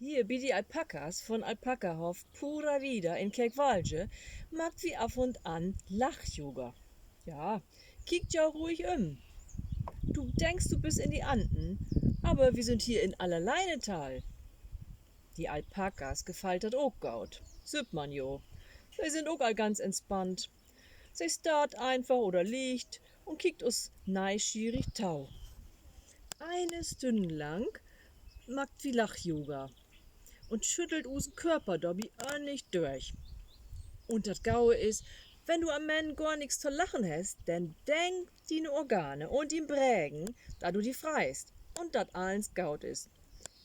Hier bi die Alpakas von Alpakahof Pura Vida in Kirkwalde macht wie ab und an Lach-Yoga. Ja, kiekt ja ruhig Du denkst, du bist in die Anden, aber wir sind hier in Allerleinetal. Die Alpakas gefällt dat ook gaut. Sieht man jo. Sie sind ook all ganz entspannt. Sie starrt einfach oder liegt und kiekt us neugierig tau. Eine Stunde lang macht wie Lach-Yoga und schüttelt usen Körper dobi ordentlich durch. Und das Gaue ist, wenn du am Mann gar nix zu lachen hast, dann denk deine Organe und ihm Brägen, da du die freist und dat allens gaut ist.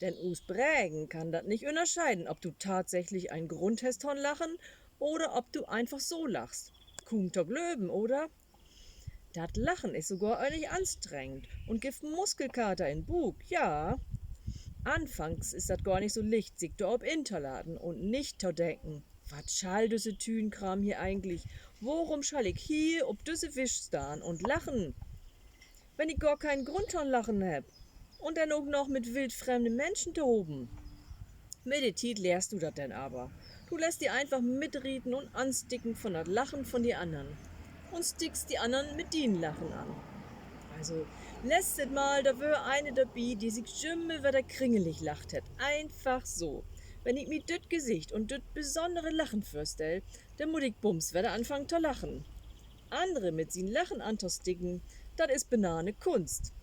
Denn us Brägen kann dat nicht unterscheiden, ob du tatsächlich einen Grund hast von Lachen oder ob du einfach so lachst. Kumt doch Löwen, oder? Dat Lachen ist sogar ordentlich anstrengend und gibt Muskelkater in Bug, ja. Anfangs ist dat gar nicht so licht, sich da ob Interladen und nicht to denken. Wat schall düsse Tünkram hier eigentlich? Worum schall ich hier ob düsse Wisch staan und lachen, wenn ich gar keinen Grund ton lachen heb? Und dann auch noch mit wildfremden Menschen toben. Mit der Tiet lehrst du dat denn aber. Du lässt die einfach mitreden und ansticken von dat Lachen von die anderen. Und stickst die anderen mit denen Lachen an. Also, letztes Mal, da wär eine dabei, die sich schimmel wieder kringelig lacht hat. Einfach so. Wenn ich mir düt Gesicht und düt besondere Lachen vorstell, dann muss ich bums wieder anfangen zu lachen. Andere mit sin Lachen anzusticken, dat is benahne Kunst.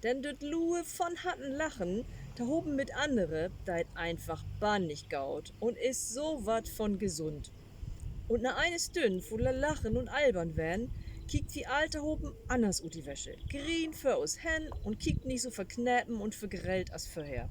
Denn düt Lue von hatten Lachen, da hoben mit andere, da het einfach bannig gaut und is so wat von gesund. Und na eine Stünd, wo la lachen und albern werden, kiekt die alte Hoben anders ut die Wäsche. Grien für us hen und kiekt nicht so verknäpen und vergrellt as vorher.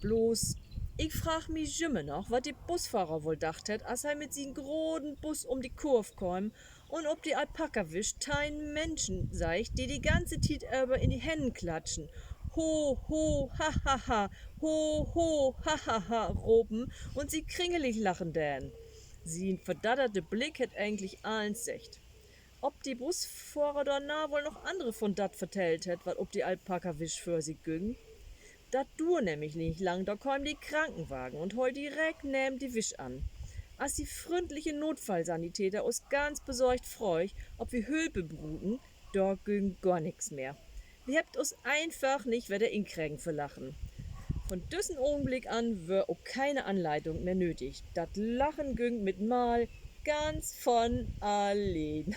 Bloß, ich frag mich jimme noch, wat die Busfahrer wohl dacht hat, als er mit sin groden Bus um die Kurve käum und ob die Alpaka wischt, tein Menschen seicht, die ganze Tiet über in die Hennen klatschen. Ho, ho, ha, ha, ha, ho, ho, ha, ha, ha, roben und sie kringelig lachen dän. Sie verdatterte Blick hätt eigentlich allen secht. Ob die Busfahrer danach wohl noch andere von dat vertellt hätt, wat ob die Alpaka wisch für sie güng? Dat dur nämlich nicht lang, da kommen die Krankenwagen und heul direkt neben die Wisch an. Als die freundliche Notfallsanitäter uns ganz besorgt freuch, ob wir Hülpe bruten, da güng gar nix mehr. Wir hebt uns einfach nicht wieder inkrägen für Lachen. Von düssen Augenblick an wär auch keine Anleitung mehr nötig. Dat Lachen güng mit Mal ganz von allein.